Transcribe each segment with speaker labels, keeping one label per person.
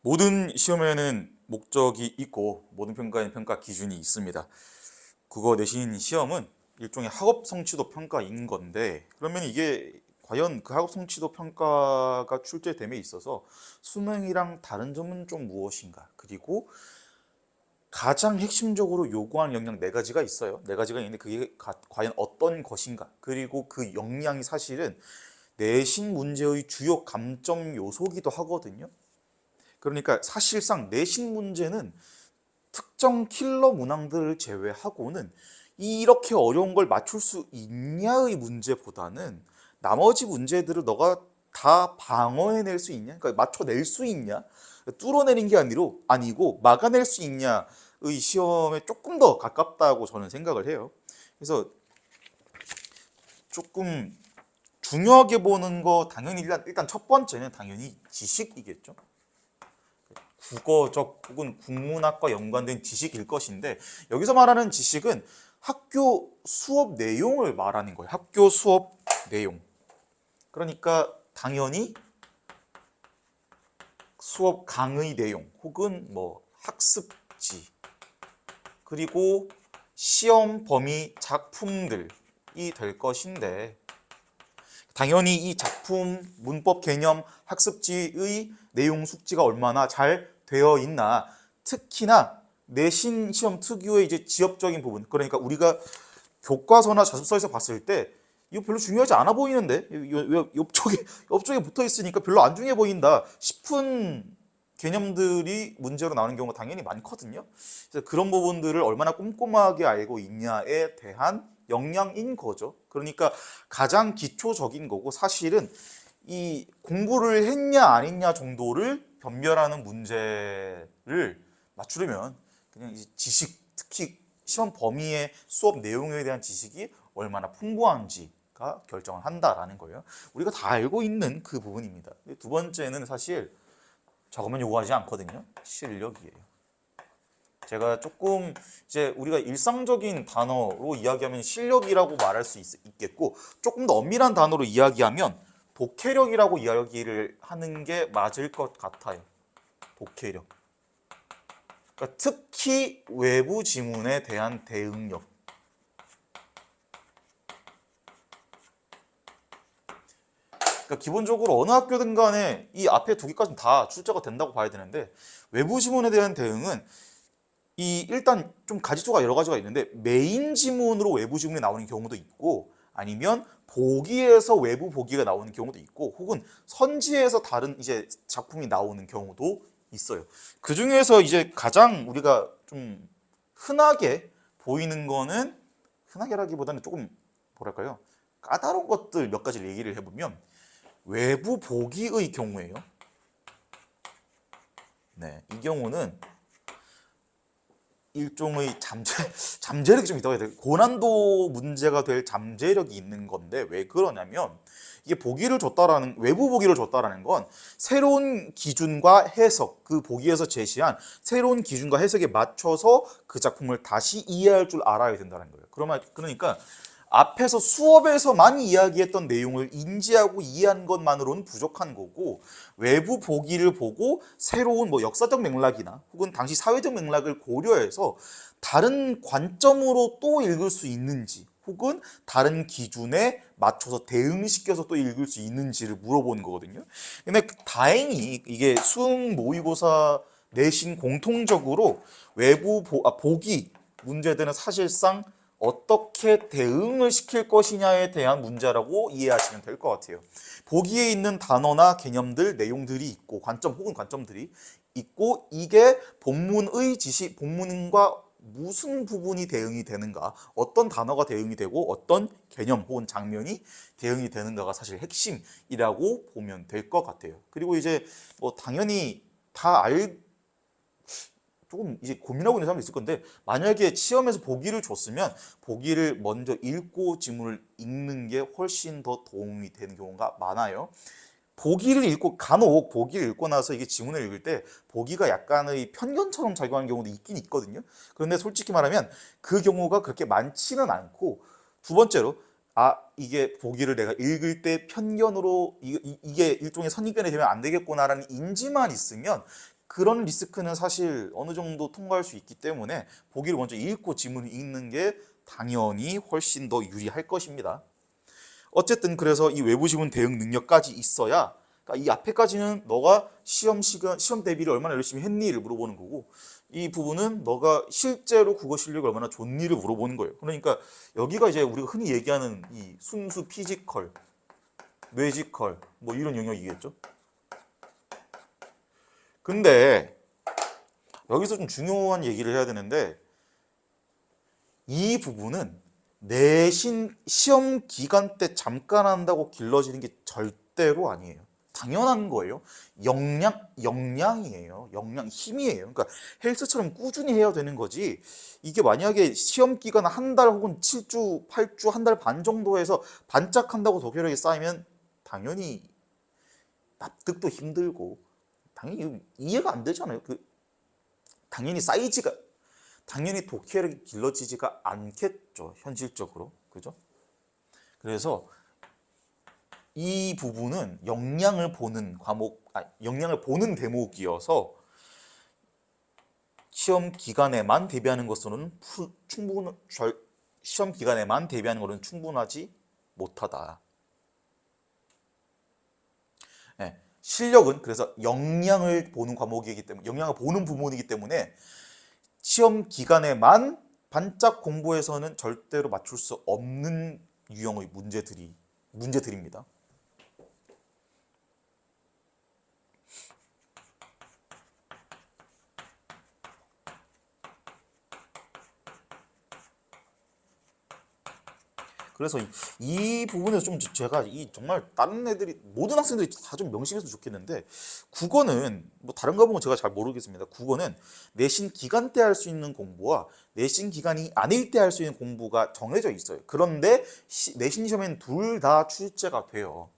Speaker 1: 모든 시험에는 목적이 있고 모든 평가에는 평가 기준이 있습니다. 국어 내신 시험은 일종의 학업 성취도 평가인 건데, 그러면 이게 과연 그 학업 성취도 평가가 출제됨에 있어서 수능이랑 다른 점은 좀 무엇인가? 그리고 가장 핵심적으로 요구하는 역량 네 가지가 있어요. 네 가지가 있는데 그게 과연 어떤 것인가? 그리고 그 역량이 사실은 내신 문제의 주요 감점 요소기도 하거든요. 그러니까 사실상 내신 문제는 특정 킬러 문항들을 제외하고는 이렇게 어려운 걸 맞출 수 있냐의 문제보다는 나머지 문제들을 너가 다 방어해낼 수 있냐, 그러니까 맞춰낼 수 있냐, 뚫어내는 게 아니고 막아낼 수 있냐의 시험에 조금 더 가깝다고 저는 생각을 해요. 그래서 조금 중요하게 보는 거 당연히 일단 첫 번째는 당연히 지식이겠죠. 국어적 혹은 국문학과 연관된 지식일 것인데, 여기서 말하는 지식은 학교 수업 내용을 말하는 거예요. 학교 수업 내용. 그러니까 당연히 수업 강의 내용 혹은 뭐 학습지, 그리고 시험 범위 작품들이 될 것인데, 당연히 이 작품, 문법 개념, 학습지의 내용 숙지가 얼마나 잘 되어 있나, 특히나 내신 시험 특유의 이제 지엽적인 부분, 그러니까 우리가 교과서나 자습서에서 봤을 때 이거 별로 중요하지 않아 보이는데 왜 옆쪽에 붙어 있으니까 별로 안 중요해 보인다 싶은 개념들이 문제로 나오는 경우가 당연히 많거든요. 그래서 그런 부분들을 얼마나 꼼꼼하게 알고 있냐에 대한 역량인 거죠. 그러니까 가장 기초적인 거고, 사실은 이 공부를 했냐 안 했냐 정도를 변별하는 문제를 맞추려면 그냥 이제 지식, 특히 시험 범위의 수업 내용에 대한 지식이 얼마나 풍부한지가 결정을 한다라는 거예요. 우리가 다 알고 있는 그 부분입니다. 두 번째는 사실 저거면 요구하지 않거든요. 실력이에요. 제가 조금 이제 우리가 일상적인 단어로 이야기하면 실력이라고 말할 수 있겠고, 조금 더 엄밀한 단어로 이야기하면 독해력이라고 이야기를 하는 게 맞을 것 같아요. 독해력. 그러니까 특히 외부 지문에 대한 대응력. 그러니까 기본적으로 어느 학교든 간에 이 앞에 두 개까지는 다 출제가 된다고 봐야 되는데, 외부 지문에 대한 대응은 이 일단 좀 가지수가 여러 가지가 있는데, 메인 지문으로 외부 지문이 나오는 경우도 있고, 아니면 보기에서 외부 보기가 나오는 경우도 있고, 혹은 선지에서 다른 이제 작품이 나오는 경우도 있어요. 그 중에서 이제 가장 우리가 좀 흔하게 보이는 거는, 흔하게라기보다는 조금 뭐랄까요, 까다로운 것들 몇 가지를 얘기를 해보면, 외부 보기의 경우에요. 네, 이 경우는 일종의 잠재력이 좀 있다고 해야 돼요. 고난도 문제가 될 잠재력이 있는 건데, 왜 그러냐면 이게 보기를 줬다라는, 외부 보기를 줬다라는 건 새로운 기준과 해석, 그 보기에서 제시한 새로운 기준과 해석에 맞춰서 그 작품을 다시 이해할 줄 알아야 된다는 거예요. 그러니까 앞에서 수업에서 많이 이야기했던 내용을 인지하고 이해한 것만으로는 부족한 거고, 외부 보기를 보고 새로운 뭐 역사적 맥락이나 혹은 당시 사회적 맥락을 고려해서 다른 관점으로 또 읽을 수 있는지, 혹은 다른 기준에 맞춰서 대응시켜서 또 읽을 수 있는지를 물어보는 거거든요. 근데 다행히 이게 수능 모의고사 내신 공통적으로 보기 문제들은 사실상 어떻게 대응을 시킬 것이냐에 대한 문제라고 이해하시면 될 것 같아요. 보기에 있는 단어나 개념들, 내용들이 있고, 관점 혹은 관점들이 있고, 이게 본문과 무슨 부분이 대응이 되는가, 어떤 단어가 대응이 되고 어떤 개념 혹은 장면이 대응이 되는가가 사실 핵심이라고 보면 될 것 같아요. 그리고 이제 뭐 당연히 조금 이제 고민하고 있는 사람도 있을 건데, 만약에 시험에서 보기를 줬으면 보기를 먼저 읽고 지문을 읽는 게 훨씬 더 도움이 되는 경우가 많아요. 간혹 보기를 읽고 나서 이게 지문을 읽을 때 보기가 약간의 편견처럼 작용하는 경우도 있긴 있거든요. 그런데 솔직히 말하면 그 경우가 그렇게 많지는 않고, 두 번째로 이게 보기를 내가 읽을 때 편견으로 이게 일종의 선입견이 되면 안 되겠구나라는 인지만 있으면 그런 리스크는 사실 어느 정도 통과할 수 있기 때문에 보기를 먼저 읽고 지문을 읽는 게 당연히 훨씬 더 유리할 것입니다. 어쨌든 그래서 이 외부 지문 대응 능력까지 있어야, 그러니까 이 앞에까지는 너가 시험 대비를 얼마나 열심히 했니를 물어보는 거고, 이 부분은 너가 실제로 국어 실력이 얼마나 좋니를 물어보는 거예요. 그러니까 여기가 이제 우리가 흔히 얘기하는 이 순수 피지컬, 뇌지컬 뭐 이런 영역이겠죠. 근데 여기서 좀 중요한 얘기를 해야 되는데, 이 부분은 내신 시험 기간 때 잠깐 한다고 길러지는 게 절대로 아니에요. 당연한 거예요. 역량이에요. 역량, 힘이에요. 그러니까 헬스처럼 꾸준히 해야 되는 거지. 이게 만약에 시험 기간 한 달 혹은 7주, 8주, 한 달 반 정도 해서 반짝한다고 독해력이 쌓이면 당연히 납득도 힘들고 당연히 이해가 안 되잖아요. 당연히 당연히 독해력이 길러지지가 않겠죠. 현실적으로. 그죠? 그래서 이 부분은 역량을 보는 대목이어서 시험 기간에만 대비하는 것으로는 충분하지 못하다. 네, 실력은 그래서 역량을 보는 부분이기 때문에 시험 기간에만 반짝 공부해서는 절대로 맞출 수 없는 유형의 문제들입니다. 그래서 이 부분에서 좀 제가 정말 다른 애들이 모든 학생들이 다 좀 명심했으면 좋겠는데, 국어는 뭐 다른 과목은 제가 잘 모르겠습니다. 국어는 내신 기간 때 할 수 있는 공부와 내신 기간이 아닐 때 할 수 있는 공부가 정해져 있어요. 그런데 내신 시험에는 둘 다 출제가 돼요.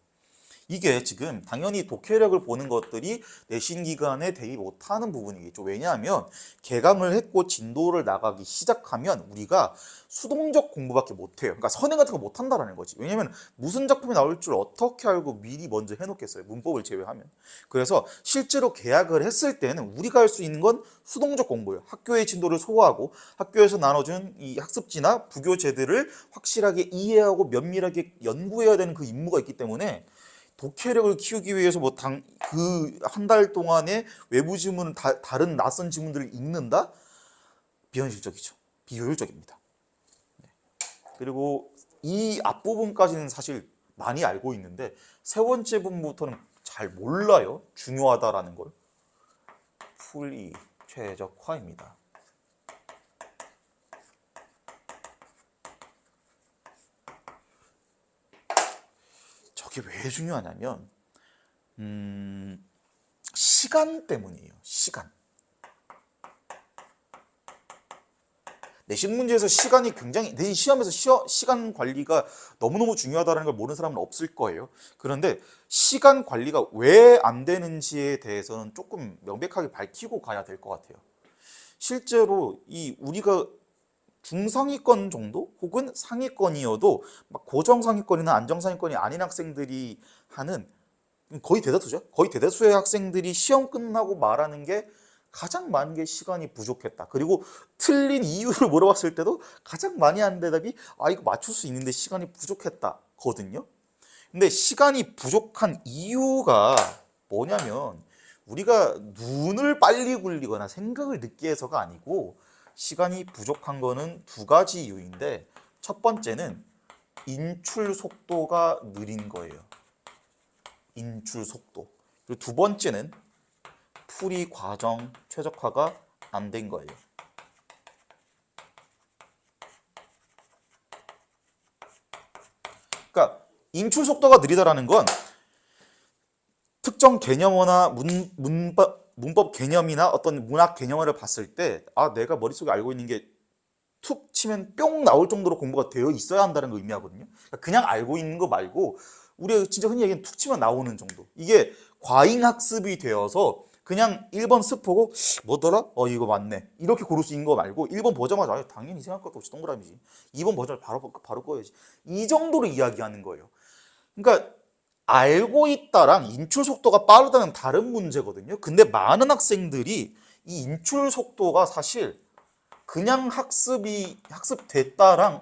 Speaker 1: 이게 지금 당연히 독해력을 보는 것들이 내신 기간에 대비 못하는 부분이겠죠. 왜냐하면 개강을 했고 진도를 나가기 시작하면 우리가 수동적 공부밖에 못해요. 그러니까 선행 같은 거 못한다라는 거지. 왜냐하면 무슨 작품이 나올 줄 어떻게 알고 미리 먼저 해놓겠어요. 문법을 제외하면. 그래서 실제로 개학을 했을 때는 우리가 할 수 있는 건 수동적 공부예요. 학교의 진도를 소화하고 학교에서 나눠준 이 학습지나 부교재들을 확실하게 이해하고 면밀하게 연구해야 되는 그 임무가 있기 때문에 독해력을 키우기 위해서 뭐 그 한 달 동안에 외부 지문을 다른 낯선 지문들을 읽는다? 비현실적이죠. 비효율적입니다. 네. 그리고 이 앞부분까지는 사실 많이 알고 있는데 세 번째 부분부터는 잘 몰라요. 중요하다라는 걸. 풀이 최적화입니다. 저게 왜 중요하냐면 시간 때문이에요. 시간. 내신 문제에서 시간이 굉장히, 내신 시험에서 시간 관리가 너무너무 중요하다는 걸 모르는 사람은 없을 거예요. 그런데 시간 관리가 왜 안 되는지에 대해서는 조금 명백하게 밝히고 가야 될 것 같아요. 실제로 우리가 중상위권 정도 혹은 상위권이어도 막 고정상위권이나 안정상위권이 아닌 학생들이 하는, 거의 대다수죠. 거의 대다수의 학생들이 시험 끝나고 말하는 게 가장 많은 게 시간이 부족했다. 그리고 틀린 이유를 물어봤을 때도 가장 많이 하는 대답이 이거 맞출 수 있는데 시간이 부족했다거든요. 근데 시간이 부족한 이유가 뭐냐면 우리가 눈을 빨리 굴리거나 생각을 늦게 해서가 아니고, 시간이 부족한 거는 두 가지 이유인데, 첫 번째는 인출 속도가 느린 거예요. 인출 속도. 그리고 두 번째는 풀이 과정 최적화가 안 된 거예요. 그러니까 인출 속도가 느리다라는 건 특정 개념어나 문법 개념이나 어떤 문학 개념어를 봤을 때 내가 머릿속에 알고 있는 게 툭 치면 뿅 나올 정도로 공부가 되어 있어야 한다는 걸 의미하거든요. 그러니까 그냥 알고 있는 거 말고 우리가 진짜 흔히 얘기하는 툭 치면 나오는 정도. 이게 과잉학습이 되어서 그냥 1번 쓱 보고 뭐더라? 이거 맞네. 이렇게 고를 수 있는 거 말고 1번 보자마자 당연히 생각할 것도 없이 동그라미지. 2번 버전을 바로 꺼야지. 이 정도로 이야기하는 거예요. 그러니까 알고 있다랑 인출 속도가 빠르다는 다른 문제거든요. 근데 많은 학생들이 이 인출 속도가 사실 그냥 학습됐다랑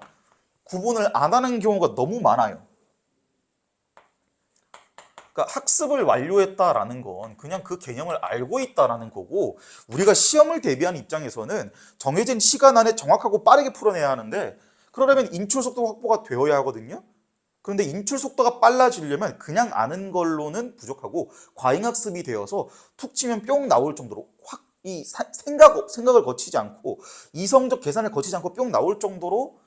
Speaker 1: 구분을 안 하는 경우가 너무 많아요. 그러니까 학습을 완료했다라는 건 그냥 그 개념을 알고 있다라는 거고, 우리가 시험을 대비하는 입장에서는 정해진 시간 안에 정확하고 빠르게 풀어내야 하는데, 그러려면 인출 속도가 확보가 되어야 하거든요. 그런데 인출 속도가 빨라지려면 그냥 아는 걸로는 부족하고 과잉학습이 되어서 툭 치면 뿅 나올 정도로 확 이 생각을 거치지 않고 이성적 계산을 거치지 않고 뿅 나올 정도로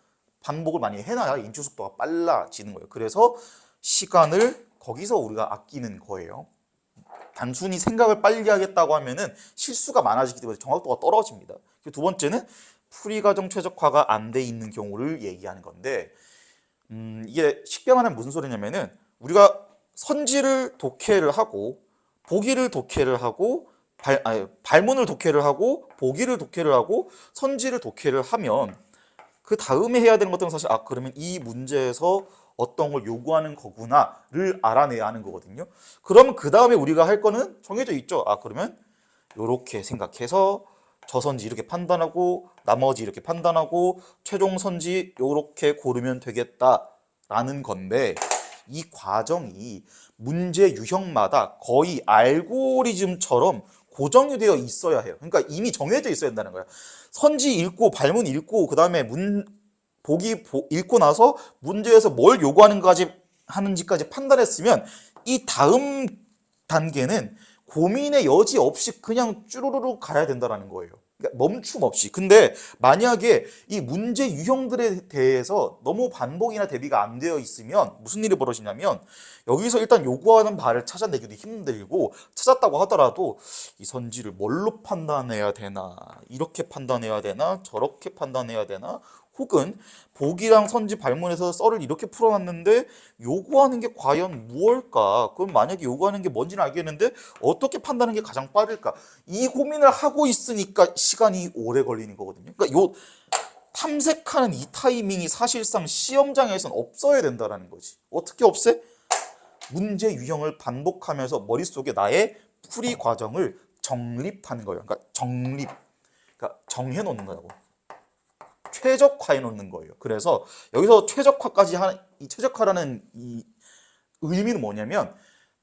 Speaker 1: 반복을 많이 해놔야 인출 속도가 빨라지는 거예요. 그래서 시간을 거기서 우리가 아끼는 거예요. 단순히 생각을 빨리 하겠다고 하면은 실수가 많아지기 때문에 정확도가 떨어집니다. 두 번째는 풀이과정 최적화가 안 돼 있는 경우를 얘기하는 건데, 이게 쉽게 말하면 무슨 소리냐면은 우리가 선지를 독해를 하고 보기를 독해를 하고 발문을 독해를 하고 보기를 독해를 하고 선지를 독해를 하면 그 다음에 해야 되는 것들은 사실 그러면 이 문제에서 어떤 걸 요구하는 거구나를 알아내야 하는 거거든요. 그러면 그 다음에 우리가 할 거는 정해져 있죠. 그러면 이렇게 생각해서 저 선지 이렇게 판단하고 나머지 이렇게 판단하고 최종 선지 이렇게 고르면 되겠다라는 건데, 이 과정이 문제 유형마다 거의 알고리즘처럼 고정이 되어 있어야 해요. 그러니까 이미 정해져 있어야 된다는 거야. 선지 읽고 발문 읽고 그다음에 보기 읽고 나서 문제에서 뭘 하는지까지 판단했으면 이 다음 단계는 고민의 여지 없이 그냥 쭈루루루 가야 된다는 거예요. 그러니까 멈춤 없이. 근데 만약에 이 문제 유형들에 대해서 너무 반복이나 대비가 안 되어 있으면 무슨 일이 벌어지냐면, 여기서 일단 요구하는 바를 찾아내기도 힘들고, 찾았다고 하더라도 이 선지를 뭘로 판단해야 되나, 이렇게 판단해야 되나, 저렇게 판단해야 되나, 혹은 보기랑 선지 발문에서 썰을 이렇게 풀어놨는데 요구하는 게 과연 무엇일까? 그럼 만약에 요구하는 게 뭔지는 알겠는데 어떻게 판단하는 게 가장 빠를까? 이 고민을 하고 있으니까 시간이 오래 걸리는 거거든요. 그러니까 요 탐색하는 이 타이밍이 사실상 시험장에서는 없어야 된다는 거지. 어떻게 없애? 문제 유형을 반복하면서 머릿속에 나의 풀이 과정을 정립하는 거예요. 그러니까 그러니까 정해 놓는 거라고. 최적화해 놓는 거예요. 그래서 여기서 이 최적화라는 이 의미는 뭐냐면,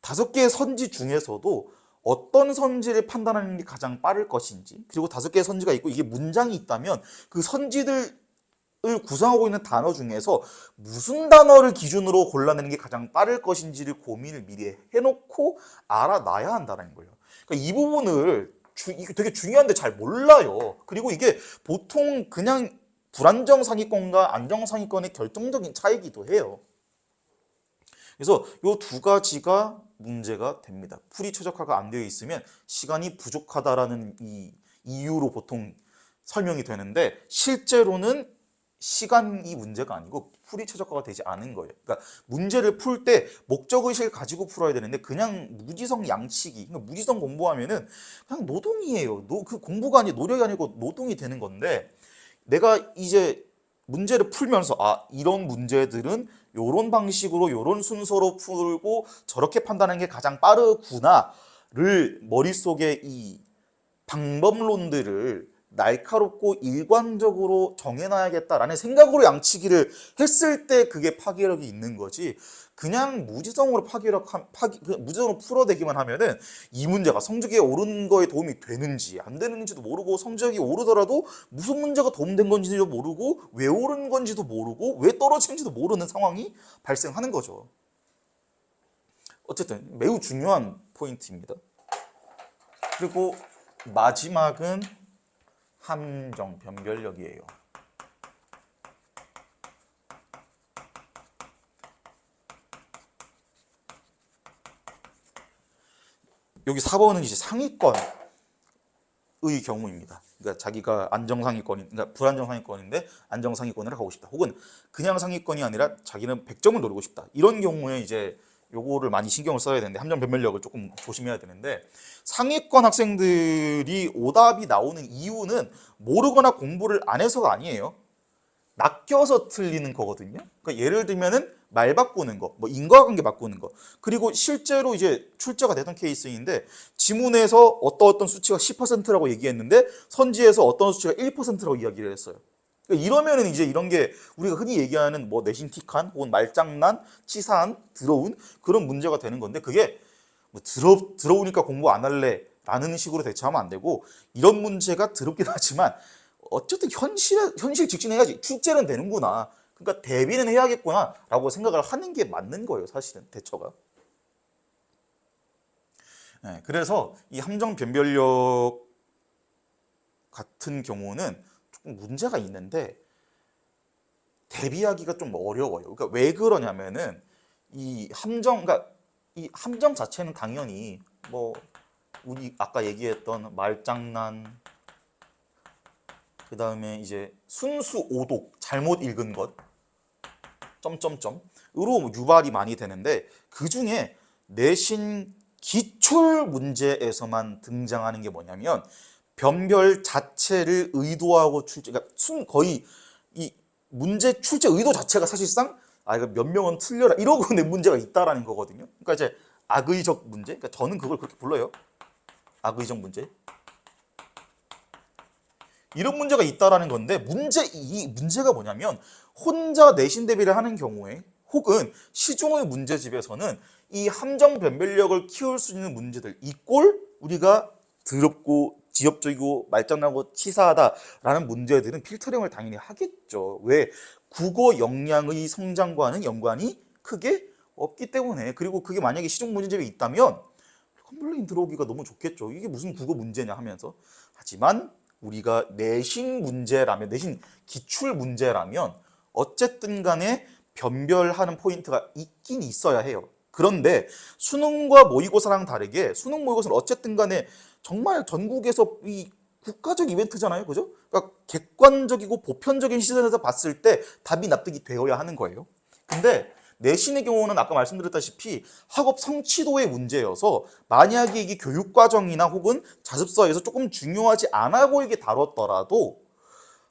Speaker 1: 5개의 선지 중에서도 어떤 선지를 판단하는 게 가장 빠를 것인지, 그리고 5개의 선지가 있고 이게 문장이 있다면 그 선지들을 구성하고 있는 단어 중에서 무슨 단어를 기준으로 골라내는 게 가장 빠를 것인지를 고민을 미리 해놓고 알아놔야 한다는 거예요. 그러니까 이 부분을 이게 되게 중요한데 잘 몰라요. 그리고 이게 보통 그냥 불안정 상위권과 안정 상위권의 결정적인 차이기도 해요. 그래서 이 두 가지가 문제가 됩니다. 풀이 최적화가 안 되어 있으면 시간이 부족하다라는 이 이유로 보통 설명이 되는데, 실제로는 시간이 문제가 아니고 풀이 최적화가 되지 않은 거예요. 그러니까 문제를 풀 때 목적의식을 가지고 풀어야 되는데 그냥 무지성 양치기, 그러니까 무지성 공부하면은 그냥 노동이에요. 그 공부가 아니고 노력이 아니고 노동이 되는 건데, 내가 이제 문제를 풀면서 이런 문제들은 이런 방식으로 이런 순서로 풀고 저렇게 판단하는 게 가장 빠르구나를 머릿속에 이 방법론들을 날카롭고 일관적으로 정해놔야겠다라는 생각으로 양치기를 했을 때 그게 파괴력이 있는 거지, 그냥 무지성으로 무지성으로 풀어대기만 하면은 이 문제가 성적이 오른 거에 도움이 되는지 안 되는지도 모르고, 성적이 오르더라도 무슨 문제가 도움된 건지도 모르고, 왜 오른 건지도 모르고, 왜 떨어지는지도 모르는 상황이 발생하는 거죠. 어쨌든 매우 중요한 포인트입니다. 그리고 마지막은 함정 변별력이에요. 여기 4번은 이제 상위권의 경우입니다. 그러니까 자기가 그러니까 불안정 상위권인데 안정 상위권을 가고 싶다. 혹은 그냥 상위권이 아니라 자기는 100점을 노리고 싶다. 이런 경우에 이제 요거를 많이 신경을 써야 되는데, 함정 변별력을 조금 조심해야 되는데, 상위권 학생들이 오답이 나오는 이유는 모르거나 공부를 안 해서가 아니에요. 낚여서 틀리는 거거든요. 그러니까 예를 들면은 말 바꾸는 거, 뭐 인과관계 바꾸는 거. 그리고 실제로 이제 출제가 되던 케이스인데 지문에서 어떤 수치가 10%라고 얘기했는데 선지에서 어떤 수치가 1%라고 이야기를 했어요. 그러니까 이러면은 이제 이런 게 우리가 흔히 얘기하는 뭐 내신 틱한 혹은 말장난, 치사한, 더러운 그런 문제가 되는 건데 그게 뭐 더러우니까 공부 안 할래 라는 식으로 대처하면 안 되고 이런 문제가 더럽긴 하지만 어쨌든 현실 직진해야지 출제는 되는구나. 그러니까 대비는 해야겠구나 라고 생각을 하는 게 맞는 거예요. 사실은 대처가. 네, 그래서 이 함정 변별력 같은 경우는 조금 문제가 있는데 대비하기가 좀 어려워요. 그러니까 왜 그러냐면은 그러니까 이 함정 자체는 당연히 뭐 우리 아까 얘기했던 말장난, 그 다음에 이제 순수 오독, 잘못 읽은 것, 점점점으로 유발이 많이 되는데 그 중에 내신 기출 문제에서만 등장하는 게 뭐냐면 변별 자체를 의도하고 그러니까 거의 이 문제 출제 의도 자체가 사실상 이거 몇 명은 틀려라 이러고 내 문제가 있다라는 거거든요. 그러니까 이제 악의적 문제, 그러니까 저는 그걸 그렇게 불러요. 악의적 문제. 이런 문제가 있다라는 건데 이 문제가 뭐냐면 혼자 내신 대비를 하는 경우에 혹은 시중의 문제집에서는 이 함정 변별력을 키울 수 있는 문제들 이꼴 우리가 더럽고 지엽적이고 말장난하고 치사하다라는 문제들은 필터링을 당연히 하겠죠. 왜? 국어 역량의 성장과는 연관이 크게 없기 때문에. 그리고 그게 만약에 시중 문제집에 있다면 컴플레인 들어오기가 너무 좋겠죠. 이게 무슨 국어 문제냐 하면서. 하지만 우리가 내신 기출 문제라면 어쨌든 간에 변별하는 포인트가 있긴 있어야 해요. 그런데 수능과 모의고사랑 다르게 수능 모의고사는 어쨌든 간에 정말 전국에서 이 국가적 이벤트잖아요. 그죠? 그러니까 객관적이고 보편적인 시선에서 봤을 때 답이 납득이 되어야 하는 거예요. 근데 내신의 경우는 아까 말씀드렸다시피 학업 성취도의 문제여서 만약에 이게 교육과정이나 혹은 자습서에서 조금 중요하지 않아 보이게 다뤘더라도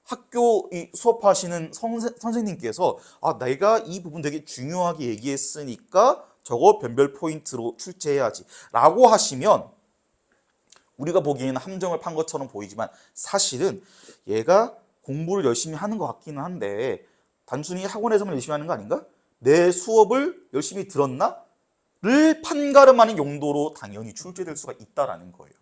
Speaker 1: 학교 수업하시는 선생님께서 내가 이 부분 되게 중요하게 얘기했으니까 저거 변별 포인트로 출제해야지 라고 하시면 우리가 보기에는 함정을 판 것처럼 보이지만 사실은 얘가 공부를 열심히 하는 것 같기는 한데 단순히 학원에서만 열심히 하는 거 아닌가? 내 수업을 열심히 들었나? 를 판가름하는 용도로 당연히 출제될 수가 있다라는 거예요.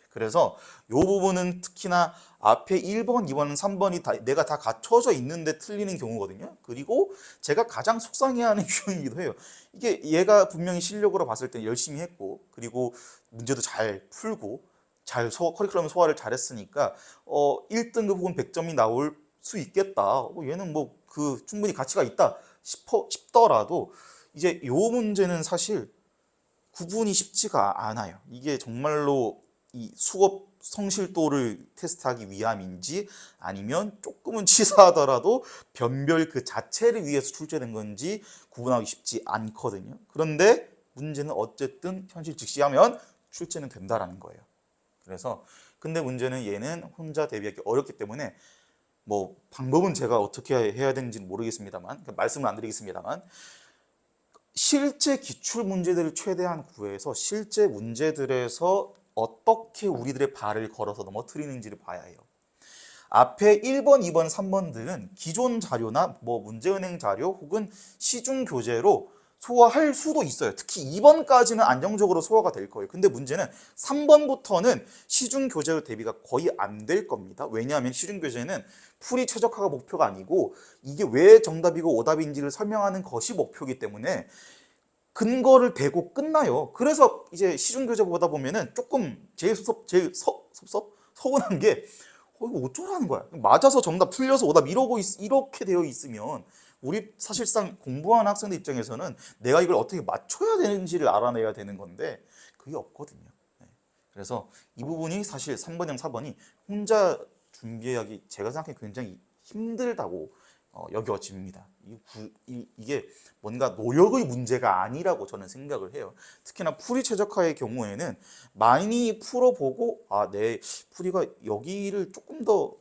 Speaker 1: 그래서 이 부분은 특히나 앞에 1번, 2번, 3번이 내가 다 갖춰져 있는데 틀리는 경우거든요. 그리고 제가 가장 속상해하는 유형이기도 해요. 이게 얘가 분명히 실력으로 봤을 때 열심히 했고 그리고 문제도 잘 풀고 커리큘럼 소화를 잘했으니까 1등급 혹은 100점이 나올 수 있겠다. 얘는 뭐 충분히 가치가 있다 싶더라도 이제 요 문제는 사실 구분이 쉽지가 않아요. 이게 정말로 이 수업 성실도를 테스트하기 위함인지 아니면 조금은 치사하더라도 변별 그 자체를 위해서 출제된 건지 구분하기 쉽지 않거든요. 그런데 문제는 어쨌든 현실 직시하면 출제는 된다라는 거예요. 그래서 근데 문제는 얘는 혼자 대비하기 어렵기 때문에 뭐 방법은 제가 어떻게 해야 되는지는 모르겠습니다만 말씀을 안 드리겠습니다만 실제 기출 문제들을 최대한 구해서 실제 문제들에서 어떻게 우리들의 발을 걸어서 넘어뜨리는지를 봐야 해요. 앞에 1번, 2번, 3번들은 기존 자료나 뭐 문제은행 자료 혹은 시중 교재로 소화할 수도 있어요. 특히 2번까지는 안정적으로 소화가 될 거예요. 근데 문제는 3번부터는 시중 교재로 대비가 거의 안 될 겁니다. 왜냐하면 시중 교재는 풀이 최적화가 목표가 아니고 이게 왜 정답이고 오답인지를 설명하는 것이 목표이기 때문에 근거를 대고 끝나요. 그래서 이제 시중 교재 보다 보면은 조금 서운한 게 이거 어쩌라는 거야. 맞아서 정답 틀려서 오답 이렇게 되어 있으면 우리 사실상 공부하는 학생들 입장에서는 내가 이걸 어떻게 맞춰야 되는지를 알아내야 되는 건데 그게 없거든요. 그래서 이 부분이 사실 3번이랑 4번이 혼자 준비하기 제가 생각해 굉장히 힘들다고 여겨집니다. 이게 뭔가 노력의 문제가 아니라고 저는 생각을 해요. 특히나 풀이 최적화의 경우에는 많이 풀어보고 내 풀이가 여기를 조금 더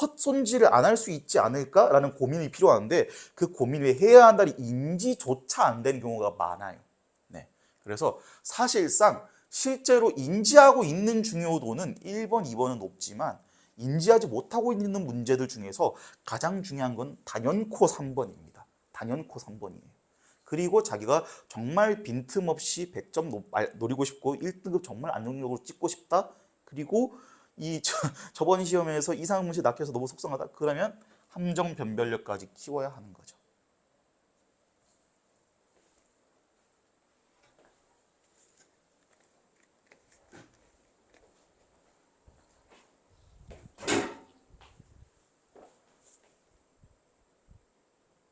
Speaker 1: 헛손질을 안 할 수 있지 않을까라는 고민이 필요한데 그 고민을 해야 한다는 인지조차 안 되는 경우가 많아요. 네. 그래서 사실상 실제로 인지하고 있는 중요도는 1번, 2번은 높지만 인지하지 못하고 있는 문제들 중에서 가장 중요한 건 단연코 3번입니다. 단연코 3번이에요. 그리고 자기가 정말 빈틈없이 100점 노리고 싶고 1등급 정말 안정적으로 찍고 싶다. 그리고 저번 시험에서 이상한 문제 낙해서 너무 속상하다. 그러면 함정 변별력까지 키워야 하는 거죠.